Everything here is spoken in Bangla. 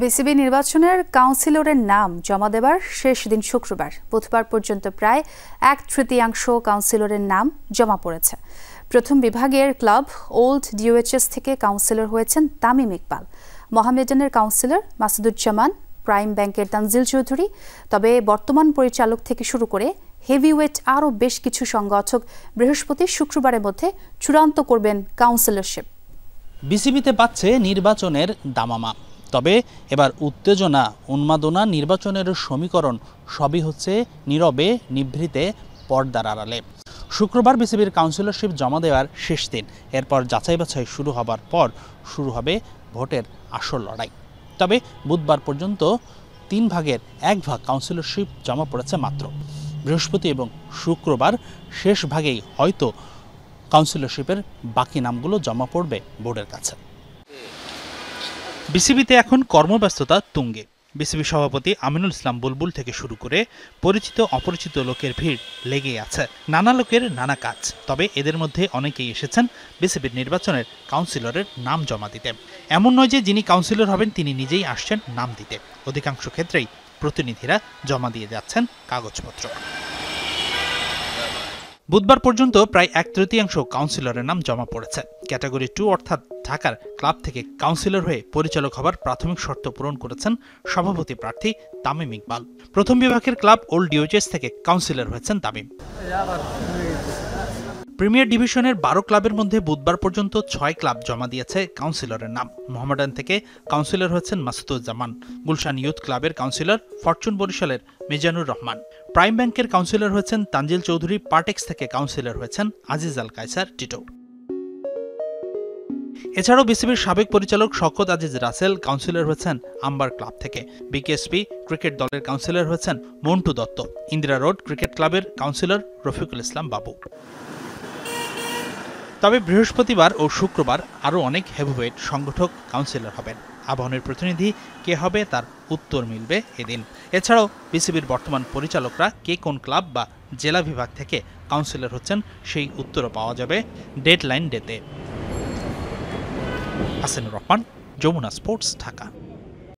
বিসিবি নির্বাচনের কাউন্সিলরের নাম জমা দেবার শেষ দিন শুক্রবার। বুধবার পর্যন্ত প্রায় 1/3 কাউন্সিলরের নাম জমা পড়েছে। প্রথম বিভাগের ক্লাব ওল্ড ডিওএইচএস থেকে কাউন্সিলর হয়েছেন তামিম ইকবাল, মোহামেডানের কাউন্সিলর মাসুদুজ্জামান, প্রাইম ব্যাংকের তানজিল চৌধুরী। তবে বর্তমান পরিচালক থেকে শুরু করে হেভিওয়েট আরও বেশ কিছু সংগঠক বৃহস্পতি শুক্রবারের মধ্যে চূড়ান্ত করবেন কাউন্সিলরশিপ। বিসিবিতে পাচ্ছে নির্বাচনের দামামা। তবে এবার উত্তেজনা, উন্মাদনা, নির্বাচনের সমীকরণ সবই হচ্ছে নীরবে নিভৃতে পর্দার আড়ালে। শুক্রবার বিসিবির কাউন্সিলরশিপ জমা দেওয়ার শেষ দিন। এরপর যাচাই বাছাই শুরু হবার পর শুরু হবে ভোটের আসল লড়াই। তবে বুধবার পর্যন্ত 3 ভাগের 1 ভাগ কাউন্সিলরশিপ জমা পড়েছে মাত্র। বৃহস্পতি এবং শুক্রবার শেষ ভাগেই হয়তো কাউন্সিলরশিপের বাকি নামগুলো জমা পড়বে বোর্ডের কাছে। বিসিবিতে এখন কর্মব্যস্ততা তুঙ্গে। বিসিবি সভাপতি আমিনুল ইসলাম বুলবুল থেকে শুরু করে পরিচিত অপরিচিত লোকের ভিড় লেগেই আছে। নানা লোকের নানা কাজ। তবে এদের মধ্যে অনেকেই এসেছেন বিসিবির নির্বাচনের কাউন্সিলরের নাম জমা দিতে। এমন নয় যে যিনি কাউন্সিলর হবেন তিনি নিজেই আসছেন নাম দিতে। অধিকাংশ ক্ষেত্রেই প্রতিনিধিরা জমা দিয়ে যাচ্ছেন কাগজপত্র। বুধবার পর্যন্ত প্রায় 1/3 কাউন্সিলরের নাম জমা পড়েছে। ক্যাটাগরি 2 অর্থাৎ ঢাকার ক্লাব থেকে কাউন্সিলর হয়ে পরিচালক হবার প্রাথমিক শর্ত পূরণ করেছেন সভাপতি প্রার্থী তামিম ইকবাল। প্রথম বিভাগের ক্লাব ওল্ড ডিওএইচএস থেকে কাউন্সিলর হয়েছেন তামিম। প্রিমিয়ার ডিভিশনের 12 ক্লাবের মধ্যে বুধবার পর্যন্ত 6 ক্লাব জমা দিয়েছে কাউন্সিলরের নাম। মোহামেডান থেকে কাউন্সিলর হয়েছেন মাসুদুজ্জামান, গুলশান ইউথ ক্লাবের কাউন্সিলর ফরচুন বরিশালের মিজানুর রহমান, প্রাইম ব্যাংকের কাউন্সিলর হয়েছেন তানজিল চৌধুরী, পার্টেক্স থেকে কাউন্সিলর হয়েছেন আজিজ আল কায়সার টিটো। এছাড়াও বিসিবির সাবেক পরিচালক শওকত আজিজ রাসেল কাউন্সিলর হয়েছেন আম্বার ক্লাব থেকে। বিকেএসপি ক্রিকেট দলের কাউন্সিলর হয়েছেন মন্টু দত্ত, ইন্দিরা রোড ক্রিকেট ক্লাবের কাউন্সিলর রফিকুল ইসলাম বাবু। তবে বৃহস্পতিবার ও শুক্রবার আরও অনেক হেভিওয়েট সংগঠক কাউন্সিলর হবেন। আবাহনীর প্রতিনিধি কে হবে তার উত্তর মিলবে এদিন। এছাড়াও বিসিবির বর্তমান পরিচালকরা কে কোন ক্লাব বা জেলা বিভাগ থেকে কাউন্সিলর হচ্ছেন সেই উত্তরও পাওয়া যাবে ডেডলাইন ডেতে। হাসানুর রহমান, যমুনা স্পোর্টস, ঢাকা।